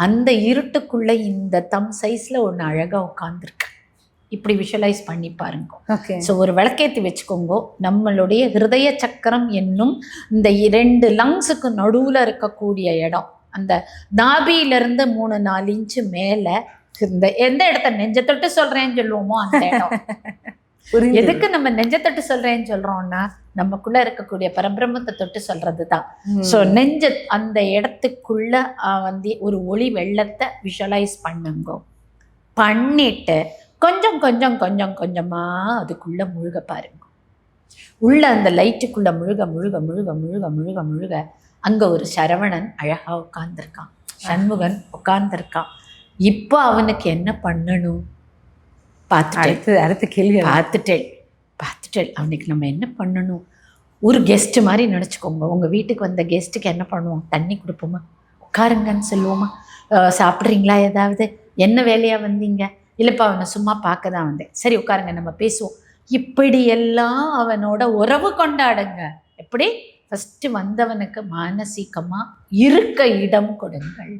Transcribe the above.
அந்த இருட்டுக்குள்ள இந்த தம் சைஸ்ல ஒன்று அழகா உட்காந்துருக்கு. இப்படி விஷுவலைஸ் பண்ணி பாருங்க. ஸோ ஒரு விளக்கேற்றி வச்சுக்கோங்க. நம்மளுடைய ஹிருதய சக்கரம் என்னும் இந்த 2 லங்ஸுக்கு நடுவில் இருக்கக்கூடிய இடம், அந்த நாபியிலிருந்து 3-4 இன்ச்சு மேலே இந்த எந்த இடத்த நெஞ்சத்தொட்டு சொல்கிறேன்னு சொல்லுவோமோ அந்த இடம். எதுக்கு நம்ம நெஞ்சத்தொட்டு சொல்கிறேன்னு சொல்கிறோம்னா, நமக்குள்ள இருக்கக்கூடிய பரபிரம்மத்தை தொட்டு சொல்றது தான். ஸோ அந்த இடத்துக்குள்ள ஒரு ஒளி வெள்ளத்தை விஷுவலைஸ் பண்ணுங்க. பண்ணிட்டு கொஞ்சம் கொஞ்சம் கொஞ்சம் கொஞ்சமாக அதுக்குள்ளே முழுக பாருங்க. உள்ள அந்த லைட்டுக்குள்ளே முழுக முழுக முழுக முழுக முழுக முழுக அங்கே ஒரு சரவணன் அழகாக உட்காந்துருக்கான், சண்முகன் உட்காந்துருக்கான். இப்போ அவனுக்கு என்ன பண்ணணும் அடுத்த கேள்வி பார்த்துட்டேன். அவனுக்கு நம்ம என்ன பண்ணணும்? ஒரு கெஸ்ட்டு மாதிரி நினச்சிக்கோங்க. உங்கள் வீட்டுக்கு வந்த கெஸ்ட்டுக்கு என்ன பண்ணுவோம்? தண்ணி கொடுப்போமா, உட்காருங்கன்னு சொல்லுவோமா, சாப்பிட்றீங்களா, ஏதாவது என்ன வேலையாக வந்தீங்க, இல்லைப்பா அவனை சும்மா பார்க்க தான் வந்தேன், சரி உட்காருங்க நம்ம பேசுவோம், இப்படியெல்லாம் அவனோட உறவு கொண்டாடுங்க. எப்படி? ஃபஸ்ட்டு வந்தவனுக்கு மானசீகமாக இருக்க இடம் கொடுங்கள்.